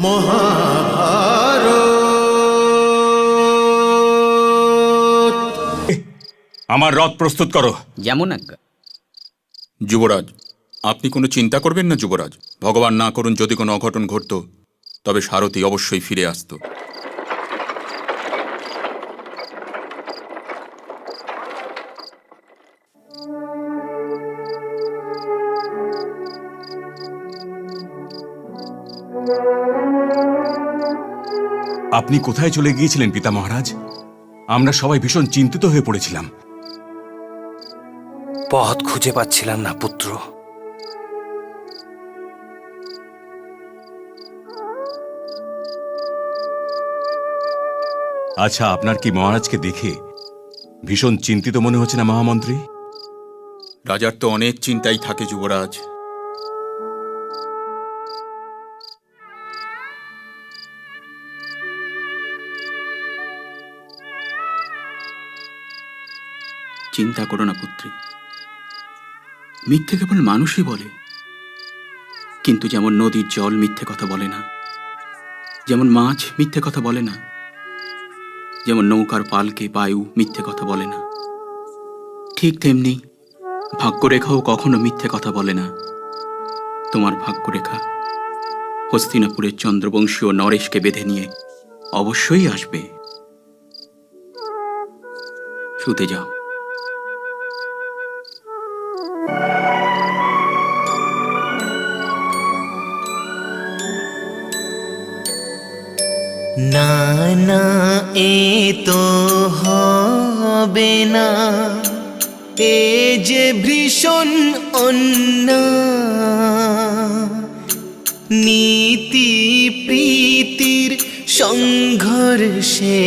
মহাভারত। আমার রথ প্রস্তুত করো। যেমন আজ্ঞা। যুবরাজ, আপনি কোনো চিন্তা করবেন না যুবরাজ। ভগবান না করুন যদি কোনো অঘটন ঘটত, তবে সারথি অবশ্যই ফিরে আসত। আপনি কোথায় চলে গিয়েছিলেন পিতা মহারাজ? আমরা সবাই ভীষণ চিন্তিত হয়ে পড়েছিলাম। পথ খুঁজে পাচ্ছিলাম না পুত্র। আচ্ছা, আপনার কি মহারাজকে দেখে ভীষণ চিন্তিত মনে হচ্ছে না মহামন্ত্রী? রাজার তো অনেক চিন্তাই থাকে যুবরাজ। চিন্তা করো না পুত্রী, মিথ্যে কেবল মানুষই বলে। কিন্তু যেমন নদীর জল মিথ্যে কথা বলে না, যেমন মাছ মিথ্যে কথা বলে না, যেমন নৌকার পালকে বায়ু মিথ্যে কথা বলে না, ঠিক তেমনি ভাগ্যরেখাও কখনো মিথ্যে কথা বলে না। তোমার ভাগ্যরেখা হস্তিনাপুরের চন্দ্রবংশীয় নরেশকে বেঁধে নিয়ে অবশ্যই আসবে। শুতে যাও। না না, এ তো হবে না, এ যে ভীষণ অন্যায়। নীতি প্রীতির সংঘর্ষে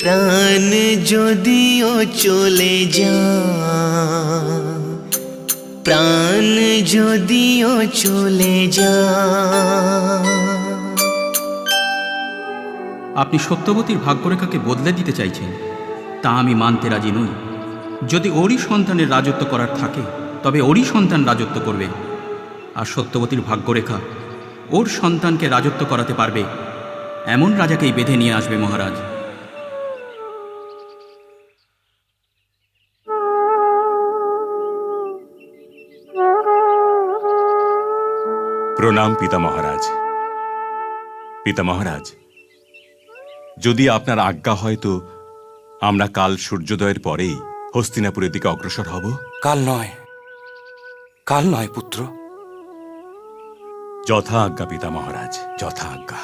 প্রাণ যদিও চলে যায়, প্রাণ যদিও চলে যায়। আপনি সত্যবতীর ভাগ্যরেখাকে বদলে দিতে চাইছেন, তা আমি মানতে রাজি নই। যদি ওরই সন্তানের রাজত্ব করার থাকে, তবে ওরই সন্তান রাজত্ব করবে। আর সত্যবতীর ভাগ্যরেখা ওর সন্তানকে রাজত্ব করাতে পারবে এমন রাজাকেই বেঁধে নিয়ে আসবে মহারাজ। প্রণাম পিতা মহারাজ। পিতা মহারাজ, যদি আপনার আজ্ঞা হয় তো আমরা কাল সূর্যোদয়ের পরেই হস্তিনাপুরের দিকে অগ্রসর হব। কাল নয় পুত্র। যথা আজ্ঞা পিতা মহারাজ, যথা আজ্ঞা।